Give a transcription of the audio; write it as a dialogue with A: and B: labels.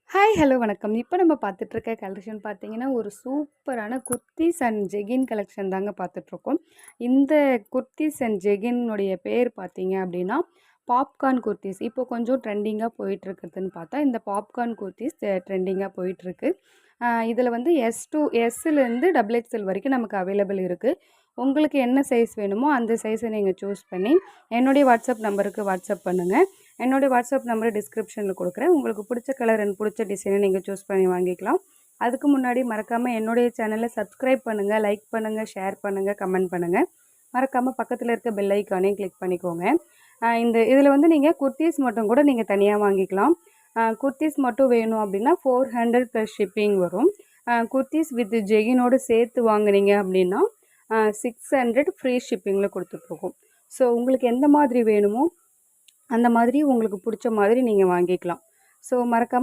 A: Hi, hello, வணக்கம். இப்ப நம்ம பார்த்துட்டுருக்க கலெக்ஷன் பார்த்தீங்கன்னா, ஒரு சூப்பரான குர்தீஸ் அண்ட் ஜெகின் கலெக்ஷன் தாங்க பார்த்துட்ருக்கோம். இந்த குர்தீஸ் அண்ட் ஜெகினுடைய பேர் பார்த்தீங்க அப்படின்னா, பாப்கார்ன் குர்தீஸ். இப்போ கொஞ்சம் ட்ரெண்டிங்கா போயிட்டுருக்குதுன்னு பார்த்தா, இந்த பாப்கார்ன் குர்தீஸ் ட்ரெண்டிங்கா போயிட்டுருக்கு. இதில வந்து எஸ்லேருந்து டபுள் எக்ஸ்எல் வரைக்கும் நமக்கு அவைலபிள் இருக்கு. உங்களுக்கு என்ன சைஸ் வேணுமோ, அந்த சைஸை நீங்க சூஸ் பண்ணி, என்னுடைய வாட்ஸ்அப் நம்பருக்கு வாட்ஸ்அப் பண்ணுங்க. என்னுடைய வாட்ஸ்அப் நம்பரை டிஸ்கிரிப்ஷனில் கொடுக்குறேன். உங்களுக்கு பிடிச்ச கலர் அண்ட் பிடிச்ச டிசைனை நீங்கள் சூஸ் பண்ணி வாங்கிக்கலாம். அதுக்கு முன்னாடி மறக்காமல் என்னுடைய சேனலை சப்ஸ்கிரைப் பண்ணுங்கள், லைக் பண்ணுங்கள், ஷேர் பண்ணுங்கள், கமெண்ட் பண்ணுங்கள். மறக்காமல் பக்கத்தில் இருக்க பெல் ஐக்கானையும் கிளிக் பண்ணிக்கோங்க. இதில் வந்து நீங்கள் குர்தீஸ் மட்டும் கூட நீங்கள் தனியாக வாங்கிக்கலாம். குர்தீஸ் மட்டும் வேணும் அப்படின்னா 400 ப்ளஸ் ஷிப்பிங் வரும். குர்தீஸ் வித் ஜெகினோடு சேர்த்து வாங்குனீங்க அப்படின்னா 600 ஃப்ரீ ஷிப்பிங்கில் கொடுத்துட்ருக்கோம். ஸோ உங்களுக்கு எந்த மாதிரி வேணுமோ அந்த மாதிரி உங்களுக்கு பிடிச்ச மாதிரி நீங்கள் வாங்கிக்கலாம். ஸோ மறக்காம